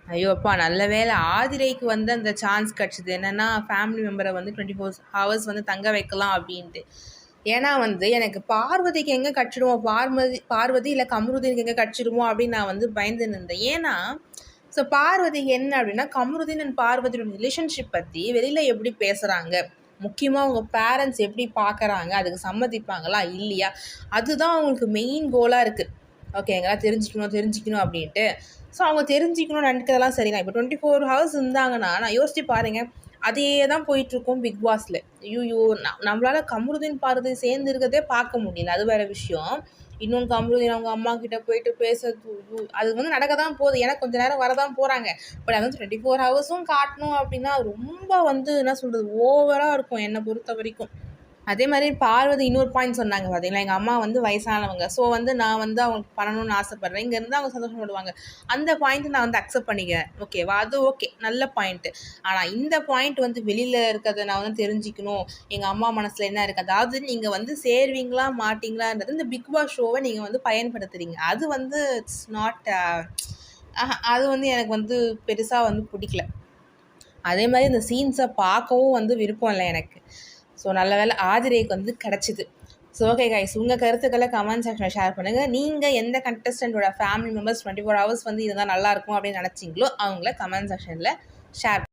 ஐயோ அப்பா! நல்ல வேளை ஆதிரைக்கு வந்து அந்த சான்ஸ் கிடச்சிது. என்னன்னா, ஃபேமிலி மெம்பர வந்து 24 ஹவர்ஸ் வந்து தங்க வைக்கலாம் அப்டின்ட்டு. ஏன்னா வந்து எனக்கு பார்வதிக்கு எங்க கெடச்சிடுமோ, பார்வதி இல்ல கமருதீனுக்கு எங்க கெடச்சிடுமோ அப்டின்னு நான் வந்து பயந்துன்னு இருந்தேன். ஏன்னா, பார்வதிக்கு என்ன அப்டின்னா, கமருதீன் அண்ட் பார்வதியோட ரிலேஷன்ஷிப் பத்தி வெளில எப்படி பேசுறாங்க? முக்கியமா அவங்க பேரண்ட்ஸ் எப்படி பார்க்குறாங்க? அதுக்கு சம்மதிப்பாங்களா? இல்லையா? அதுதான் அவங்களுக்கு மெயின் கோலா இருக்கு. ஓகேங்களா? தெரிஞ்சுக்கணும் அப்டின்ட்டு. அவங்க தெரிஞ்சுக்கணும்னு நினைக்கிறதெல்லாம் சரி தான். இப்போ 24 ஹவர்ஸ் இருந்தாங்கன்னா, நான் யோசிச்சு பாருங்க. அதே தான் போயிட்டுருக்கும் பிக் பாஸ்ல. ஐய்யய்யோ! நம்மளால கமருதீன், பார்வதி சேர்ந்து இருக்கிறதே பார்க்க முடியல. அது வேற விஷயம். இன்னொன்னு கமருதீன் அவங்க அம்மா கிட்ட போயிட்டு பேசுறது, அது வந்து நடக்க தான் போகுது. ஏன்னா கொஞ்ச நேரம் வரதான் போறாங்க. பட் அது வந்து 24 ஹவர்ஸும் காட்டணும் அப்படின்னா, ரொம்ப வந்து என்ன சொல்றது, ஓவரா இருக்கும் என்ன பொறுத்த வரைக்கும். அதே மாதிரி பார்வதி இன்னொரு பாயிண்ட் சொன்னாங்க பார்த்தீங்களா, எங்கள் அம்மா வந்து வயசானவங்க. ஸோ வந்து நான் வந்து அவங்களுக்கு பண்ணணும்னு ஆசைப்பட்றேன். இங்கே இருந்தால் அவங்க சந்தோஷப்படுவாங்க. அந்த பாயிண்ட் நான் வந்து அக்செப்ட் பண்ணிக்கிறேன். ஓகேவா? அது ஓகே. நல்ல பாயிண்ட்டு. ஆனால் இந்த பாயிண்ட் வந்து வெளியில் இருக்கிறத நான் வந்து தெரிஞ்சுக்கணும். எங்கள் அம்மா மனசில் என்ன இருக்குது? அதாவது நீங்கள் வந்து சேருவீங்களா மாட்டீங்களான்றது இந்த பிக் பாஸ் ஷோவை நீங்கள் வந்து பயன்படுத்துகிறீங்க. அது வந்து இட்ஸ் நாட் அது வந்து எனக்கு வந்து பெருசாக வந்து பிடிக்கல. அதே மாதிரி இந்த சீன்ஸை பார்க்கவும் வந்து விருப்பம் இல்லை எனக்கு. நல்ல வேளை ஆதிரேக்கு வந்து கிடச்சிது. ஓகே கைஸ், உங்கள் கருத்துக்களை கமெண்ட் செக்ஷனில் ஷேர் பண்ணுங்கள். நீங்கள் எந்த கண்டஸ்டண்ட்டோட ஃபேமிலி மெம்பர்ஸ் 24 ஹவர்ஸ் வந்து இருந்தால் நல்லாயிருக்கும் அப்படின்னு நினச்சிங்களோ அவங்கள கமெண்ட் செக்ஷனில் ஷேர்